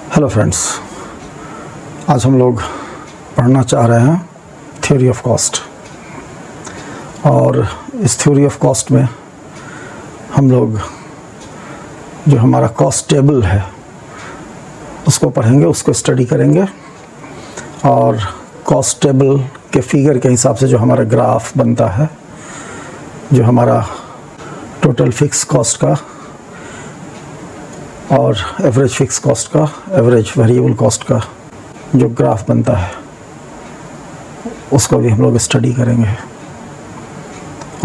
Hello friends, आज हम लोग पढ़ना चाह रहे हैं थ्योरी ऑफ कॉस्ट। और इस थ्योरी ऑफ कॉस्ट में हम लोग जो हमारा कॉस्ट टेबल है उसको पढ़ेंगे, उसको स्टडी करेंगे। और कॉस्ट टेबल के फिगर के हिसाब से जो हमारा ग्राफ बनता है, जो हमारा टोटल फिक्स कॉस्ट का और एवरेज फिक्स कॉस्ट का, एवरेज वेरिएबल कॉस्ट का जो ग्राफ बनता है, उसको भी हम लोग स्टडी करेंगे।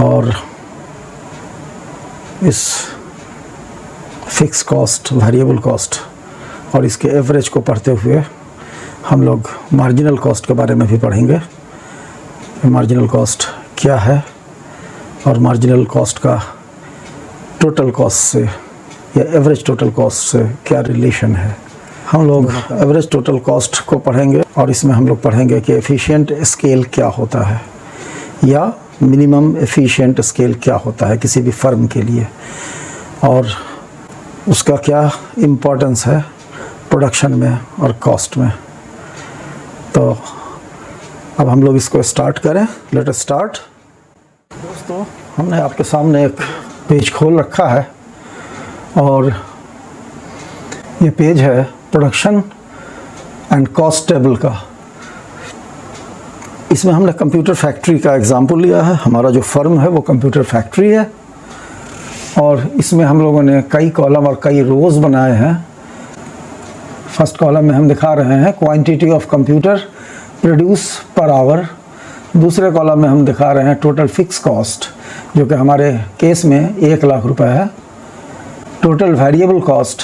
और इस फिक्स कॉस्ट, वेरिएबल कॉस्ट और इसके एवरेज को पढ़ते हुए हम लोग मार्जिनल कॉस्ट के बारे में भी पढ़ेंगे। मार्जिनल कॉस्ट क्या है और मार्जिनल कॉस्ट का टोटल कॉस्ट से या एवरेज टोटल कॉस्ट से क्या रिलेशन है। हम लोग एवरेज टोटल कॉस्ट को पढ़ेंगे और इसमें हम लोग पढ़ेंगे कि एफिशिएंट स्केल क्या होता है या मिनिमम एफिशिएंट स्केल क्या होता है किसी भी फर्म के लिए, और उसका क्या इम्पोर्टेंस है प्रोडक्शन में और कॉस्ट में। तो अब हम लोग इसको स्टार्ट करें। Let us start. दोस्तों, हमने आपके सामने एक पेज खोल रखा है और ये पेज है प्रोडक्शन एंड कॉस्ट टेबल का। इसमें हमने कंप्यूटर फैक्ट्री का एग्जाम्पल लिया है। हमारा जो फर्म है वो कंप्यूटर फैक्ट्री है और इसमें हम लोगों ने कई कॉलम और कई रोज़ बनाए हैं। फर्स्ट कॉलम में हम दिखा रहे हैं quantity of computer produce per hour. दूसरे कॉलम में हम दिखा रहे हैं टोटल फिक्स कॉस्ट, जो कि हमारे केस में 1 लाख रुपए है। टोटल वेरिएबल कॉस्ट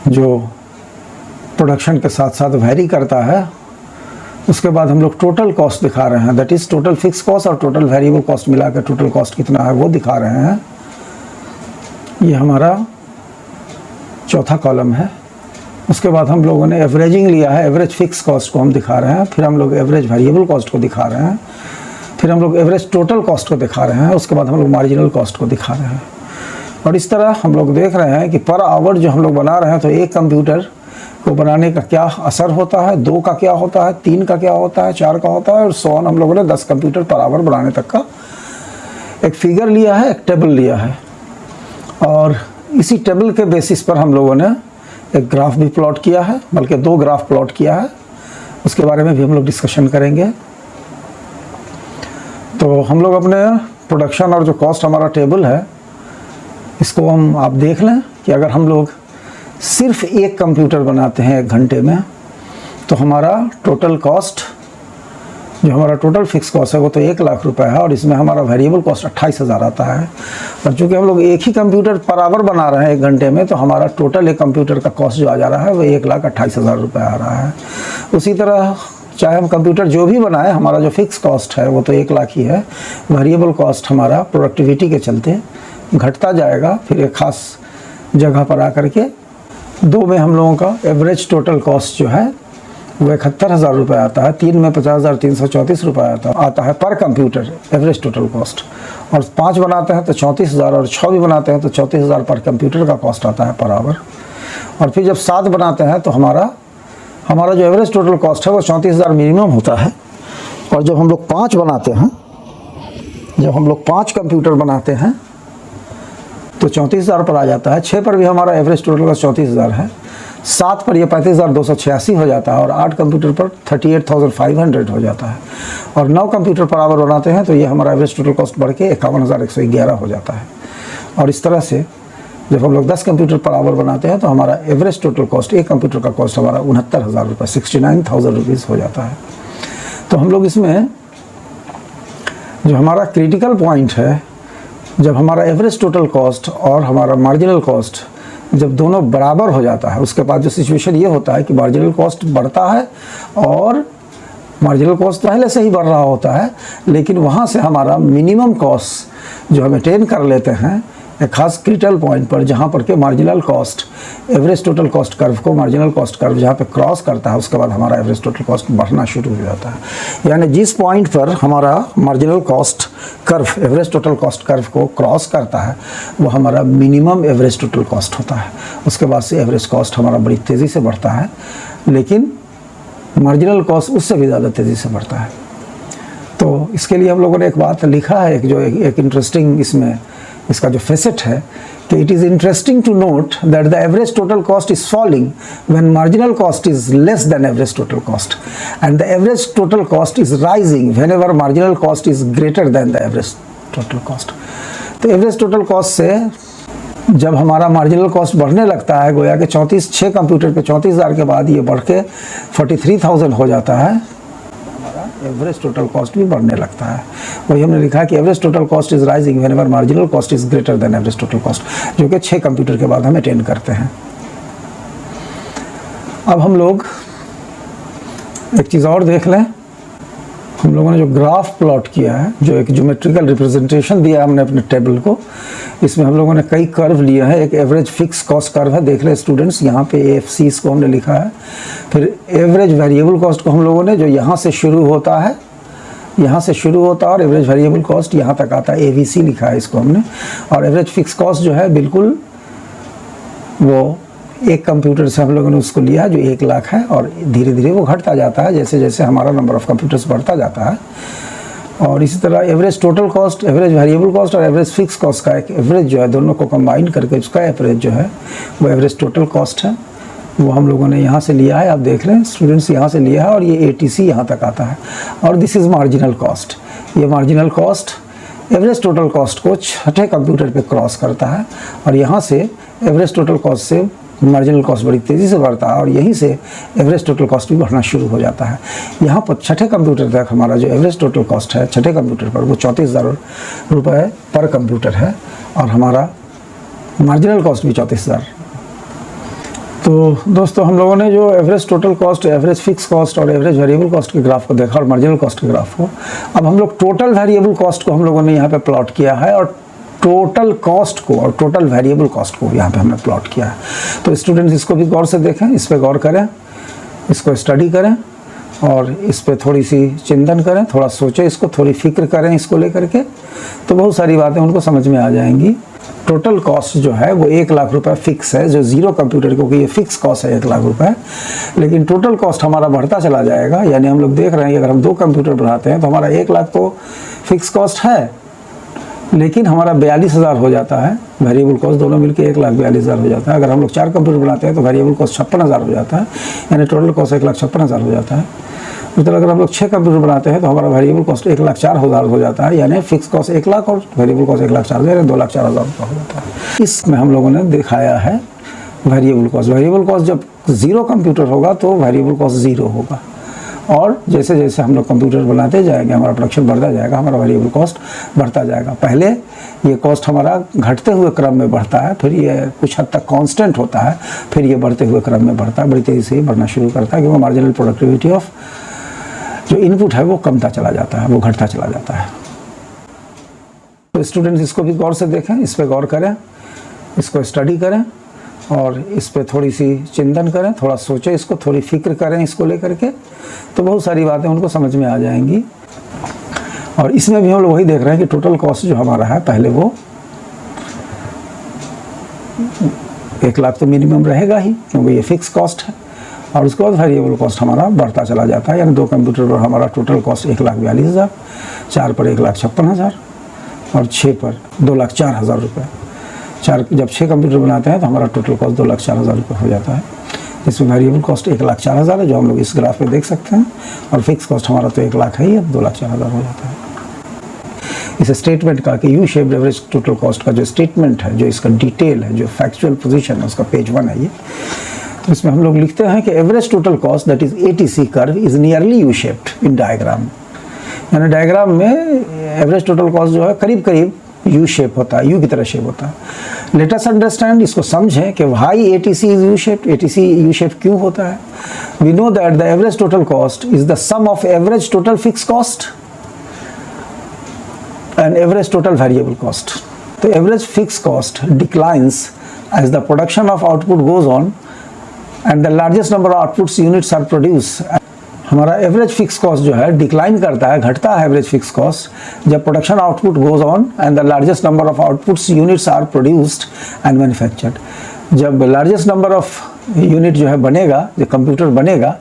जो प्रोडक्शन के साथ साथ वेरी करता है। उसके बाद हम लोग टोटल कॉस्ट दिखा रहे हैं, that is total fix cost और टोटल वेरिएबल कॉस्ट मिला के टोटल कॉस्ट कितना है वो दिखा रहे हैं। ये हमारा चौथा कॉलम है। उसके बाद हम लोगों ने एवरेजिंग लिया है, एवरेज फिक्स कॉस्ट को हम दिखा रहे हैं। फिर हम लोग एवरेज वेरिएबल कॉस्ट को दिखा रहे हैं। फिर हम लोग एवरेज टोटल कॉस्ट को दिखा रहे हैं। उसके बाद हम लोग मार्जिनल कॉस्ट को दिखा रहे हैं। और इस तरह हम लोग देख रहे हैं कि पर आवर जो हम लोग बना रहे हैं, तो एक कंप्यूटर को बनाने का क्या असर होता है, 2 का क्या होता है, 3 का क्या होता है, 4 का होता है, और सो ऑन। हम लोगों ने 10 कंप्यूटर पर आवर बनाने तक का एक फिगर लिया है, एक टेबल लिया है। और इसी टेबल के बेसिस पर हम लोगों ने एक ग्राफ भी प्लॉट किया है, बल्कि 2 ग्राफ प्लॉट किया है। उसके बारे में भी हम लोग डिस्कशन करेंगे। तो हम लोग अपने प्रोडक्शन और जो कॉस्ट हमारा टेबल है, इसको हम आप देख लें कि अगर हम लोग सिर्फ एक कंप्यूटर बनाते हैं 1 घंटे में, तो हमारा टोटल कॉस्ट, जो हमारा टोटल फिक्स कॉस्ट है, वो तो 1 लाख रुपए है। और इसमें हमारा वेरिएबल कॉस्ट 28,000 आता है। और चूँकि हम लोग एक ही कंप्यूटर पर आवर बना रहे हैं 1 घंटे में, तो हमारा टोटल एक कंप्यूटर का कॉस्ट जो आ जा रहा है वो 1,28,000 रुपये आ रहा है। उसी तरह चाहे हम कंप्यूटर जो भी बनाए, हमारा जो फिक्स कॉस्ट है वो तो 1 लाख ही है। वेरिएबल कॉस्ट हमारा प्रोडक्टिविटी के चलते घटता जाएगा। फिर एक ख़ास जगह पर आकर के 2 में हम लोगों का एवरेज टोटल कॉस्ट जो है वो 71,000 रुपये आता है। 3 में 50,334 रुपये आता है पर कंप्यूटर एवरेज टोटल कॉस्ट। और 5 बनाते हैं तो 34,000, और 6 भी बनाते हैं तो 34,000 पर कंप्यूटर का कॉस्ट आता है पर आवर। और फिर जब 7 बनाते हैं तो हमारा जो एवरेज टोटल कॉस्ट है वो 34,000 मिनिमम होता है। और जब हम लोग 5 बनाते हैं, जब हम लोग 5 कंप्यूटर बनाते हैं तो 34,000 पर आ जाता है। 6 पर भी हमारा एवरेज टोटल कॉस्ट 34,000 है। 7 पर यह 35,286 हो जाता है। और 8 कंप्यूटर पर 38,500 हो जाता है। और 9 कंप्यूटर पर आवर बनाते हैं तो ये हमारा एवरेज टोटल कॉस्ट बढ़ के 51,111 हो जाता है। और इस तरह से जब हम लोग 10 कंप्यूटर पर आवर बनाते हैं तो हमारा एवरेज टोटल कॉस्ट, एक कंप्यूटर का कॉस्ट हमारा 69,000 रुपये, 69,000 रुपीज़ हो जाता है। तो हम लोग इसमें जो हमारा क्रिटिकल पॉइंट है, जब हमारा एवरेज टोटल कॉस्ट और हमारा मार्जिनल कॉस्ट जब दोनों बराबर हो जाता है, उसके बाद जो सिचुएशन ये होता है कि मार्जिनल कॉस्ट बढ़ता है और मार्जिनल कॉस्ट पहले से ही बढ़ रहा होता है, लेकिन वहाँ से हमारा मिनिमम कॉस्ट जो हम अटेन कर लेते हैं एक खास क्रिटिकल पॉइंट पर जहाँ पर के marginal cost average total cost curve को, मार्जिनल कॉस्ट कर्व जहाँ पे क्रॉस करता है उसके बाद हमारा एवरेज टोटल कॉस्ट बढ़ना शुरू हो जाता है। यानी जिस पॉइंट पर हमारा marginal cost curve average total cost curve को क्रॉस करता है वो हमारा मिनिमम एवरेज टोटल कॉस्ट होता है। उसके बाद से एवरेज कॉस्ट हमारा बड़ी तेज़ी से बढ़ता है, लेकिन मार्जिनल कॉस्ट उससे भी ज़्यादा तेज़ी से बढ़ता है। तो इसके लिए हम लोगों ने एक बात लिखा है, एक इंटरेस्टिंग इसमें इसका जो फेसेट है कि it is interesting to note that the average total cost is falling when marginal cost is less than average total cost and the average total cost is rising whenever marginal cost is greater than the average total cost. तो average total cost से जब हमारा marginal cost बढ़ने लगता है, गोया कि 6 computer पे 34,000 के बाद ये बढ़ के 43,000 हो जाता है, एवरेज टोटल कॉस्ट भी बढ़ने लगता है। वही हमने लिखा है कि average total cost is rising whenever marginal cost is greater then average total cost, जो कि 6 कंप्यूटर के बाद हम अटेन करते हैं। अब हम लोग एक चीज़ और देख लें। हम लोगों ने जो ग्राफ प्लॉट किया है, जो एक ज्योमेट्रिकल रिप्रेजेंटेशन दिया है हमने अपने टेबल को, इसमें हम लोगों ने कई कर्व लिए हैं। एक एवरेज फिक्स कॉस्ट कर्व है, देख लें स्टूडेंट्स, यहाँ पे AFC इसको हमने लिखा है। फिर एवरेज वेरिएबल कॉस्ट को हम लोगों ने, जो यहाँ से शुरू होता है, यहाँ से शुरू होता है और एवरेज वेरिएबल कॉस्ट यहाँ तक आता है, AVC लिखा है इसको हमने। और एवरेज फिक्स कॉस्ट जो है बिल्कुल वो एक कंप्यूटर से हम लोगों ने उसको लिया जो 1 लाख है, और धीरे धीरे वो घटता जाता है जैसे जैसे हमारा नंबर ऑफ़ कंप्यूटर्स बढ़ता जाता है। और इसी तरह average total cost, average variable cost और एवरेज फिक्स कॉस्ट का एक एवरेज जो है, दोनों को कंबाइन करके उसका एवरेज जो है वो एवरेज टोटल कॉस्ट है। वो हम लोगों ने यहाँ से लिया है, आप देख लें स्टूडेंट्स, यहाँ से लिया है और ये ATC यहाँ तक आता है। और दिस इज़ मार्जिनल कॉस्ट। ये marginal cost average total cost को 6ठे कंप्यूटर पे क्रॉस करता है और यहाँ से एवरेज टोटल कॉस्ट से मार्जिनल कॉस्ट बड़ी तेज़ी से बढ़ता है और यहीं से एवरेज टोटल कॉस्ट भी बढ़ना शुरू हो जाता है। यहाँ पर 6ठे कंप्यूटर तक हमारा जो एवरेज टोटल कॉस्ट है 6ठे कंप्यूटर पर वो 34,000 रुपये पर कंप्यूटर है और हमारा मार्जिनल कॉस्ट भी 34,000। तो दोस्तों, हम लोगों ने जो average total cost, average fix cost और एवरेज वेरिएबल कॉस्ट के ग्राफ को देखा और मार्जिनल कॉस्ट के ग्राफ को, अब हम लोग टोटल वेरिएबल कॉस्ट को हम लोगों ने यहाँ पे प्लॉट किया है और टोटल कॉस्ट को और टोटल वेरिएबल कॉस्ट को यहाँ पे हमने प्लॉट किया है। तो स्टूडेंट्स इसको भी गौर से देखें, इस पर गौर करें, इसको स्टडी करें और इस पर थोड़ी सी चिंतन करें, थोड़ा सोचें, इसको थोड़ी फिक्र करें इसको लेकर के, तो बहुत सारी बातें उनको समझ में आ जाएंगी। टोटल कॉस्ट जो है वो 1 लाख रुपए फिक्स है, जो जीरो कंप्यूटर, क्योंकि ये फिक्स कॉस्ट है 1 लाख रुपए, लेकिन टोटल कॉस्ट हमारा बढ़ता चला जाएगा। यानी हम लोग देख रहे हैं कि अगर हम 2 कंप्यूटर बढ़ाते हैं तो हमारा 1 लाख तो फिक्स कॉस्ट है, लेकिन हमारा 42,000 हो जाता है वेरिएबल कॉस्ट, दोनों मिलकर 1,42,000 हो जाता है। अगर हम लोग 4 कंप्यूटर बनाते हैं तो वेरिएबल कॉस्ट 56,000 हो जाता है, यानी टोटल कॉस्ट 1,56,000 हो जाता है। मतलब अगर हम लोग 6 कंप्यूटर बनाते हैं तो हमारा वेरिएबल कॉस्ट 1,04,000 हो जाता है, यानी फिक्स कॉस्ट 1 लाख और वेरिएबल कॉस्ट 1,04,000 यानी 2,04,000 रुपये हो जाता है। इसमें हम लोगों ने दिखाया है वेरिएबल कॉस्ट। वेरिएबल कॉस्ट जब 0 कंप्यूटर होगा तो वेरिएबल कॉस्ट 0 होगा, और जैसे जैसे हम लोग कंप्यूटर बनाते जाएंगे, हमारा प्रोडक्शन बढ़ता जाएगा, हमारा वेरिएबल कॉस्ट बढ़ता जाएगा। पहले ये कॉस्ट हमारा घटते हुए क्रम में बढ़ता है, फिर ये कुछ हद तक कांस्टेंट होता है, फिर ये बढ़ते हुए क्रम में बढ़ता है, बड़ी तेज़ी से बढ़ना शुरू करता है, क्योंकि मार्जिनल प्रोडक्टिविटी ऑफ जो इनपुट है वो कमता चला जाता है, वो घटता चला जाता है। तो स्टूडेंट्स इसको भी गौर से देखें, इस पर गौर करें, इसको स्टडी करें और इस पर थोड़ी सी चिंतन करें, थोड़ा सोचें, इसको थोड़ी फिक्र करें इसको लेकर के, तो बहुत सारी बातें उनको समझ में आ जाएंगी। और इसमें भी हम लोग वही देख रहे हैं कि टोटल कॉस्ट जो हमारा है, पहले वो 1 लाख तो मिनिमम रहेगा ही, क्योंकि ये फिक्स कॉस्ट है, और उसके बाद वेरिएबल कॉस्ट हमारा बढ़ता चला जाता है। यानी 2 कंप्यूटर पर हमारा टोटल कॉस्ट 1,42,000, 4 पर 1,56,000 और 6 पर 2,04,000 रुपये। जब 6 कंप्यूटर बनाते हैं तो हमारा टोटल कॉस्ट 2,04,000 रुपये हो जाता है, जिसमें वेरिएबल कॉस्ट 1,04,000 है, जो हम लोग इस ग्राफ पे देख सकते हैं, और फिक्स कॉस्ट हमारा तो 1 लाख है ही, अब 2,04,000 हो जाता है। इस स्टेटमेंट का कि U shaped average total cost का जो स्टेटमेंट है, जो इसका डिटेल है, जो फैक्चुअल पोजीशन है, उसका पेज 1 है ये। तो इसमें हम लोग लिखते हैं कि average total cost that is ATC curve is nearly U shaped in diagram. यानी डायग्राम में एवरेज टोटल कॉस्ट जो है करीब करीब यू शेप होता है, यू की तरह शेप होता है। लेट अस अंडरस्टैंड, इसको समझें कि why ATC is U shape. ATC U shape क्यों होता है? We know that the average total cost is the sum of average total fix cost and average total variable cost. तो average fix cost declines as the production of output goes on and the largest number of outputs units are produce. हमारा average fix cost जो है decline करता है, घटता है average fix cost जब production output goes on and the largest number of outputs units are produced and manufactured. जब largest number of unit जो है बनेगा, जो कंप्यूटर बनेगा,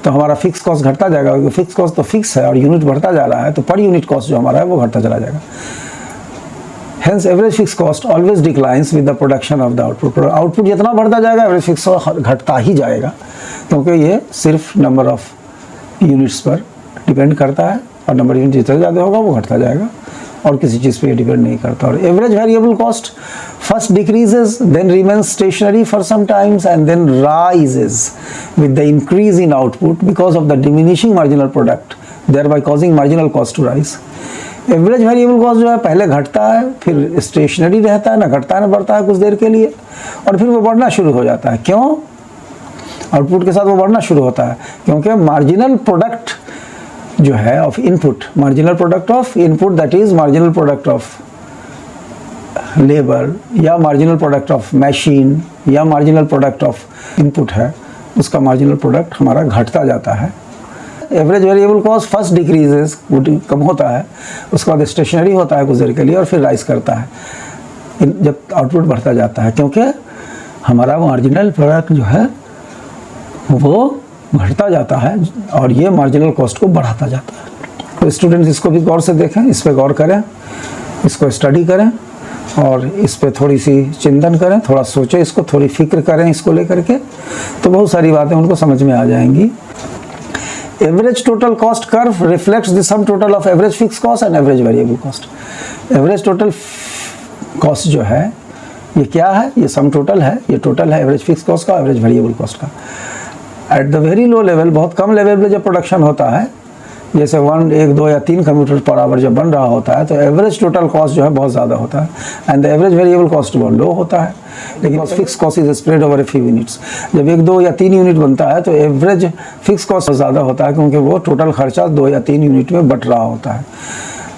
तो हमारा फिक्स कॉस्ट घटता जाएगा, क्योंकि फिक्स कॉस्ट तो फिक्स है और यूनिट बढ़ता जा रहा है, तो पर यूनिट कॉस्ट जो हमारा है वो घटता चला जाएगा। Hence average fixed cost always declines with the production of the output। Output जितना बढ़ता जाएगा एवरेज फिक्स कॉस्ट घटता ही जाएगा, क्योंकि ये सिर्फ नंबर ऑफ यूनिट्स पर डिपेंड करता है और नंबर यूनिट जितना ज़्यादा होगा वो घटता जाएगा और किसी चीज़ पे डिपेंड नहीं करता। और average variable cost first decreases then remains stationary for some times and then rises with the increase in output because of the diminishing marginal product thereby causing marginal cost to rise. Average variable cost जो है पहले घटता है, फिर stationery रहता है, ना घटता है ना बढ़ता है कुछ देर के लिए, और फिर वो बढ़ना शुरू हो जाता है। क्यों? आउटपुट के साथ वो बढ़ना शुरू होता है क्योंकि मार्जिनल प्रोडक्ट जो है of input, marginal product of input that is marginal product of labour या मार्जिनल प्रोडक्ट ऑफ मशीन या मार्जिनल प्रोडक्ट ऑफ इनपुट है, उसका मार्जिनल प्रोडक्ट हमारा घटता जाता है। Average variable cost first decreases, कम होता है, उसके बाद स्टेशनरी होता है कुछ देर के लिए और फिर राइज करता है जब आउटपुट बढ़ता जाता है, क्योंकि हमारा मार्जिनल प्रोडक्ट जो है वो घटता जाता है और ये मार्जिनल कॉस्ट को बढ़ाता जाता है। तो स्टूडेंट्स इसको भी गौर से देखें, इस पर गौर करें, इसको स्टडी करें और इस पर थोड़ी सी चिंतन करें, थोड़ा सोचें, इसको थोड़ी फिक्र करें इसको लेकर के, तो बहुत सारी बातें उनको समझ में आ जाएंगी। Average total cost curve reflects the sum total of average fix cost and average variable cost. Average total cost जो है ये क्या है? ये सम टोटल है, ये टोटल है एवरेज फिक्स कॉस्ट का, एवरेज वेरिएबल कॉस्ट का। At the very low level, बहुत कम लेवल पे जब प्रोडक्शन होता है, जैसे 1, 1, 2 या 3 कंप्यूटर पर आवर जब बन रहा होता है, तो एवरेज टोटल कॉस्ट जो है बहुत ज़्यादा होता है and the average variable cost बहुत लो होता है। लेकिन fix cost is spread over a few units. जब 1, 2 या 3 यूनिट बनता है तो एवरेज फिक्स कॉस्ट ज़्यादा होता है, क्योंकि वो टोटल खर्चा 2 या 3 यूनिट में बट रहा होता है।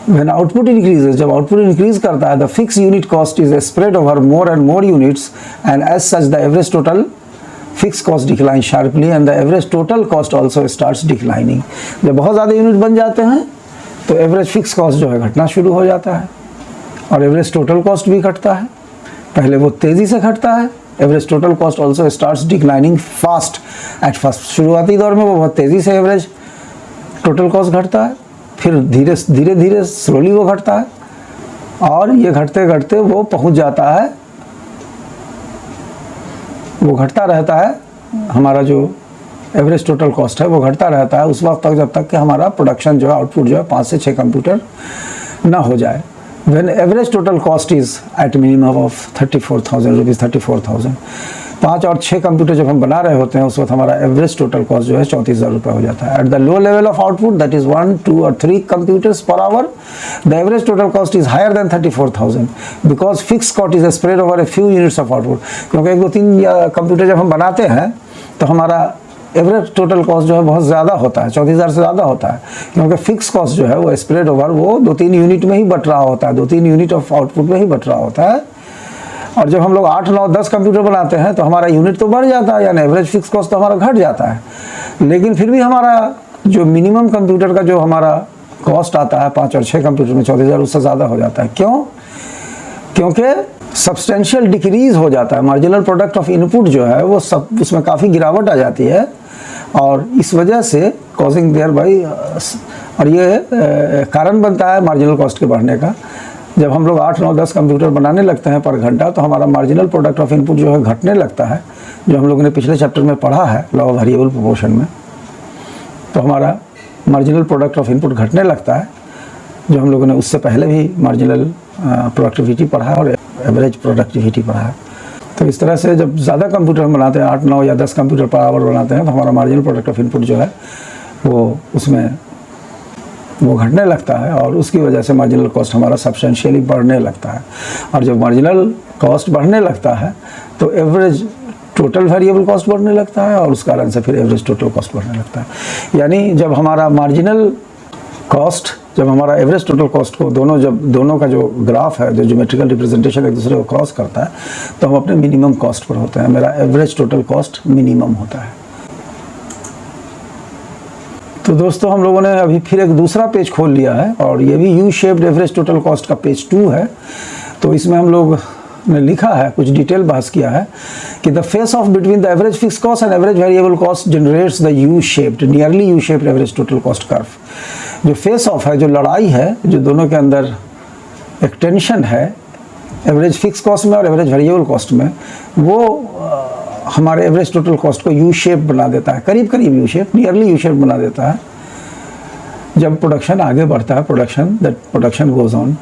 When output increases, जब आउटपुट इंक्रीज करता है, the fixed unit cost is spread over more and more units and as such the average total fixed cost declines sharply and the average total cost also starts declining। जब बहुत ज़्यादा unit बन जाते हैं तो average fix cost जो है घटना शुरू हो जाता है और एवरेज टोटल कॉस्ट भी घटता है। पहले वो तेज़ी से घटता है, average total cost also starts declining fast at first. शुरुआती दौर में वो बहुत तेज़ी से एवरेज टोटल कॉस्ट घटता है, फिर धीरे धीरे स्लोली वो घटता है और ये घटते घटते वो पहुंच जाता है, वो घटता रहता है। हमारा जो एवरेज टोटल कॉस्ट है वो घटता रहता है उस वक्त तक जब तक कि हमारा प्रोडक्शन जो है, आउटपुट जो है 5 से 6 कंप्यूटर ना हो जाए। When average total cost is at minimum of 34,000 rupees, 34,000, 5 और 6 कंप्यूटर जब हम बना रहे होते हैं उस वक्त हमारा एवरेज टोटल कॉस्ट जो है 34,000 रुपये हो जाता है। At the low level of output that is 1, 2 और 3 computers per hour, the average total cost is higher than 34,000 because fix cost is spread over a few units of output. क्योंकि 1, 2, 3 computer जब हम बनाते हैं तो हमारा एवरेज टोटल कॉस्ट जो है बहुत ज़्यादा होता है, 34,000 से ज़्यादा होता है, क्योंकि फिक्स कॉस्ट जो है वो स्प्रेड ओवर वो 2-3 यूनिट में ही बट रहा होता है, 2-3 यूनिट ऑफ आउटपुट में ही बट रहा होता है। और जब हम लोग 8, 9, 10 कंप्यूटर बनाते हैं तो हमारा यूनिट तो बढ़ जाता है, यानी एवरेज फिक्स कॉस्ट तो हमारा घट जाता है, लेकिन फिर भी हमारा जो मिनिमम कंप्यूटर का जो हमारा कॉस्ट आता है 5 और 6 कंप्यूटर में 34,000 उससे ज़्यादा हो जाता है। क्यों? क्योंकि सब्सटेंशियल डिक्रीज हो जाता है, मार्जिनल प्रोडक्ट ऑफ इनपुट जो है वो सब उसमें काफ़ी गिरावट आ जाती है और इस वजह से कॉजिंग देयर बाई, और ये कारण बनता है मार्जिनल कॉस्ट के बढ़ने का। जब हम लोग 8, 9, 10 कंप्यूटर बनाने लगते हैं पर घंटा तो हमारा मार्जिनल प्रोडक्ट ऑफ इनपुट जो है घटने लगता है, जो हम लोगों ने पिछले चैप्टर में पढ़ा है लॉ ऑफ वेरिएबल प्रोपोर्शन में। तो हमारा मार्जिनल प्रोडक्ट ऑफ इनपुट घटने लगता है, जो हम लोगों ने उससे पहले भी मार्जिनल प्रोडक्टिविटी पढ़ा है और एवरेज प्रोडक्टिविटी पढ़ा है। तो इस तरह से जब ज़्यादा कंप्यूटर हम बनाते हैं, 8, 9 या 10 कंप्यूटर पर आवर बनाते हैं, तो हमारा मार्जिनल प्रोडक्ट ऑफ इनपुट जो है वो उसमें वो घटने लगता है और उसकी वजह से मार्जिनल कॉस्ट हमारा सब्सटेंशियली बढ़ने लगता है। और जब मार्जिनल कॉस्ट बढ़ने लगता है तो एवरेज टोटल वेरिएबल कॉस्ट बढ़ने लगता है और उस कारण से फिर एवरेज टोटल कॉस्ट बढ़ने लगता है। यानी जब हमारा मार्जिनल कॉस्ट जब हमारा एवरेज टोटल कॉस्ट को दोनों का जो ग्राफ है, जो ज्योमेट्रिकल रिप्रेजेंटेशन एक दूसरे को क्रॉस करता है, तो हम अपने मिनिमम कॉस्ट पर होते हैं। मेरा एवरेज टोटल कॉस्ट मिनिमम होता है। तो दोस्तों हम लोगों ने अभी फिर एक दूसरा पेज खोल लिया है और ये भी U shaped average total cost का पेज 2 है। तो इसमें हम लोग ने लिखा है, कुछ डिटेल बहस किया है कि the face of between the average fix cost and average variable cost generates the U shaped nearly U shaped average total cost curve. जो फेस ऑफ है, जो लड़ाई है, जो दोनों के अंदर एक टेंशन है एवरेज फिक्स कॉस्ट में और एवरेज वेरिएबल कॉस्ट में, वो हमारे एवरेज टोटल कॉस्ट को यू शेप बना देता है, करीब करीब U shape, nearly U shape बना देता है। जब प्रोडक्शन आगे बढ़ता है, प्रोडक्शन गोज ऑन,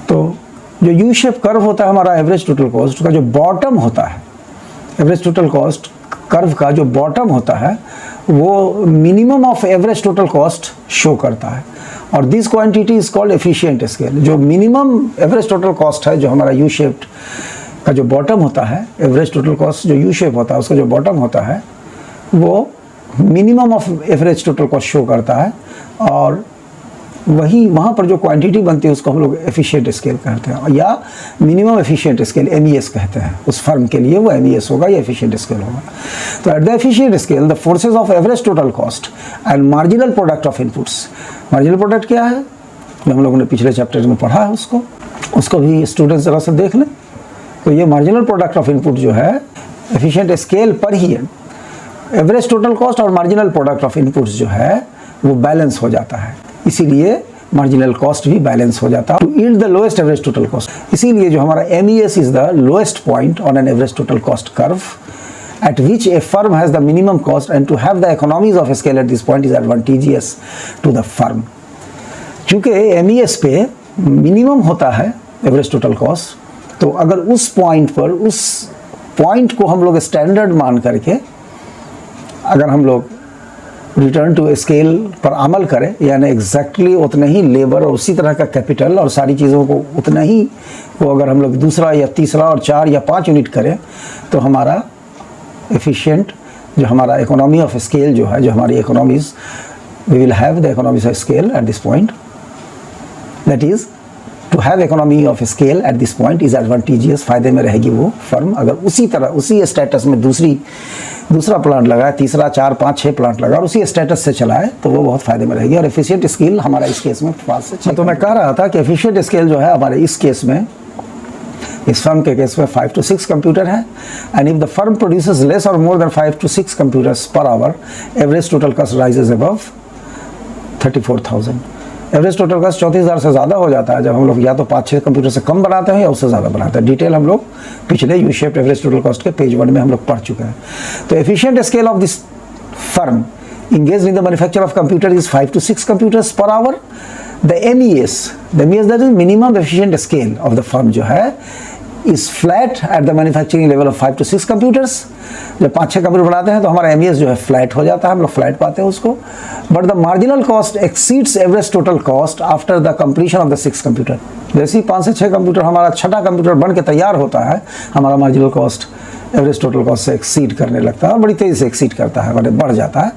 तो जो यू शेप कर्व होता है हमारा एवरेज टोटल कॉस्ट का, जो बॉटम होता है एवरेज टोटल कॉस्ट कर्व का, जो बॉटम होता है वो minimum of average total cost show करता है। और this quantity is called efficient scale. जो मिनिमम एवरेज टोटल कॉस्ट है, जो हमारा यू शेप्ड का जो बॉटम होता है, एवरेज टोटल कॉस्ट जो यू शेप होता है उसका जो बॉटम होता है, वो minimum of average total cost show करता है। और वही वहाँ पर जो क्वांटिटी बनती है उसको हम लोग एफिशिएंट स्केल कहते हैं, या मिनिमम एफिशिएंट स्केल MES कहते हैं। उस फर्म के लिए वो MES होगा या एफिशिएंट स्केल होगा। तो at the efficient scale the forces of average total cost and marginal product of inputs. Marginal product क्या है, जो हम लोगों ने पिछले चैप्टर में पढ़ा है, उसको भी स्टूडेंट्स जरा से देख लें। तो ये मार्जिनल प्रोडक्ट ऑफ इनपुट जो है एफिशिएंट स्केल पर ही है। एवरेज टोटल कॉस्ट और मार्जिनल प्रोडक्ट ऑफ इनपुट्स जो है वो बैलेंस हो जाता है, इसीलिए मार्जिनल कॉस्ट भी बैलेंस हो जाता है to yield the lowest average total cost. इसीलिए जो हमारा MES is the lowest point on an average total cost curve at which a firm has the minimum cost, and to have the economies of scale at this point is advantageous to the firm। क्योंकि MES पे minimum होता है average total cost, तो अगर उस point पर, उस point को हम लोग स्टैंडर्ड मान करके अगर हम लोग रिटर्न टू स्केल पर अमल करें, यानी एग्जैक्टली उतना ही लेबर और उसी तरह का कैपिटल और सारी चीज़ों को उतना ही को अगर हम लोग दूसरा या तीसरा और 4 या 5 यूनिट करें, तो हमारा एफिशिएंट जो हमारा इकोनॉमी ऑफ स्केल जो है, जो हमारी economies, we will have the economies of scale at this point. That is to have economy of scale at this point is advantageous. फ़ायदे में रहेगी वो फर्म अगर उसी तरह, उसी स्टेटस में दूसरा प्लांट लगाए, तीसरा, 4, 5, 6 प्लांट लगा और उसी स्टेटस से चलाए, तो वो बहुत फ़ायदे में रहेगी। और एफिशिएंट स्केल हमारा इस केस में 5 से 6। तो मैं कह रहा था कि एफिशिएंट स्केल जो है हमारे इस केस में, इस फर्म के केस में 5 to 6 कंप्यूटर है। And if the firm produces less और more than 5 to 6 computers per hour, average total cost rises above 34,000। Average total cost 34,000 से ज़्यादा हो जाता है जब हम लोग या तो 5-6 कंप्यूटर से कम बनाते हैं या उससे ज़्यादा बनाते हैं। डिटेल हम लोग पिछले U shaped average total cost के पेज 1 में हम लोग पढ़ चुके हैं। तो efficient scale of this firm engaged in the manufacture of computer is 5 to 6 computers per hour। The MES that is minimum efficient scale of the firm जो है is flat at the manufacturing level of 5 to 6 computers। जब 5-6 computer बनाते हैं तो हमारा MES जो है flat हो जाता है, हम लोग फ्लैट पाते हैं उसको। But the marginal cost exceeds average total cost after the completion of the 6 computer. जैसे ही 5 से 6 कंप्यूटर हमारा छठा कंप्यूटर बन के तैयार होता है, हमारा marginal cost average total cost से एक्सीड करने लगता है और बड़ी तेज़ी से एक्सीड करता है, मतलब बढ़ जाता है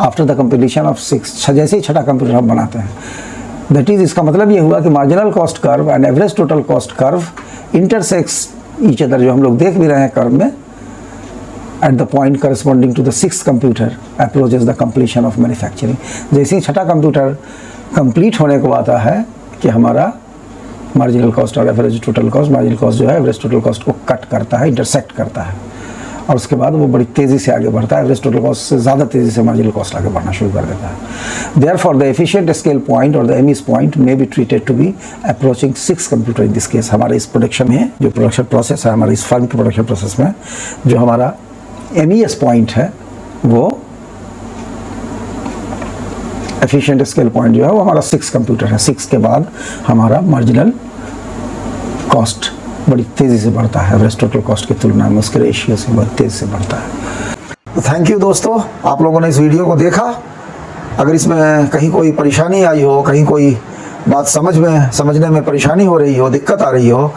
आफ्टर द कंप्लीशन ऑफ 6। जैसे ही छठा कंप्यूटर हम बनाते हैं, दैट इज़, इसका मतलब ये हुआ कि marginal cost curve and average total cost curve intersects each other, जो हम लोग देख भी रहे हैं कर्व में, at the point corresponding to the 6th computer approaches the completion of manufacturing. जैसे ही छठा कंप्यूटर कंप्लीट होने को आता है कि हमारा मार्जिनल कॉस्ट और average total cost, marginal cost जो है एवरेज टोटल कॉस्ट को कट करता है, इंटरसेक्ट करता है, और उसके बाद वो बड़ी तेज़ी से आगे बढ़ता है। एवरेज टोटल कॉस्ट से ज़्यादा तेज़ी से मार्जिनल कॉस्ट आगे बढ़ना शुरू कर देता है। Therefore the efficient scale point और the MES point may be treated to be approaching 6 computer in this case. हमारे इस प्रोडक्शन में, जो प्रोडक्शन प्रोसेस है, हमारे इस फर्म के प्रोडक्शन प्रोसेस में जो हमारा MES पॉइंट है, वो एफिशिएंट स्केल पॉइंट जो है वो हमारा 6 कंप्यूटर है। 6 के बाद हमारा मार्जिनल कॉस्ट बड़ी तेज़ी से बढ़ता है, एवरेज टोटल कॉस्ट की तुलना में उसके रेशियो से बहुत तेज़ी से बढ़ता है। तो थैंक यू दोस्तों, आप लोगों ने इस वीडियो को देखा। अगर इसमें कहीं कोई परेशानी आई हो, कहीं कोई बात समझने में परेशानी हो रही हो, दिक्कत आ रही हो,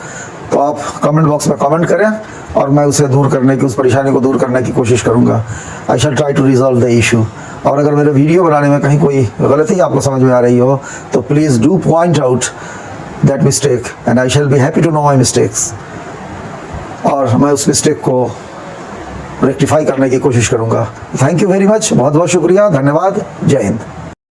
तो आप कमेंट बॉक्स में कमेंट करें और मैं उसे दूर करने की, उस परेशानी को दूर करने की कोशिश करूँगा। I shall try to resolve the issue. और अगर मेरे वीडियो बनाने में कहीं कोई गलती आपको समझ में आ रही हो तो please do point out that mistake and I shall be happy to know my mistakes, और मैं उस मिस्टेक को रेक्टिफाई करने की कोशिश करूँगा। थैंक यू वेरी मच, बहुत बहुत शुक्रिया, धन्यवाद, जय हिंद।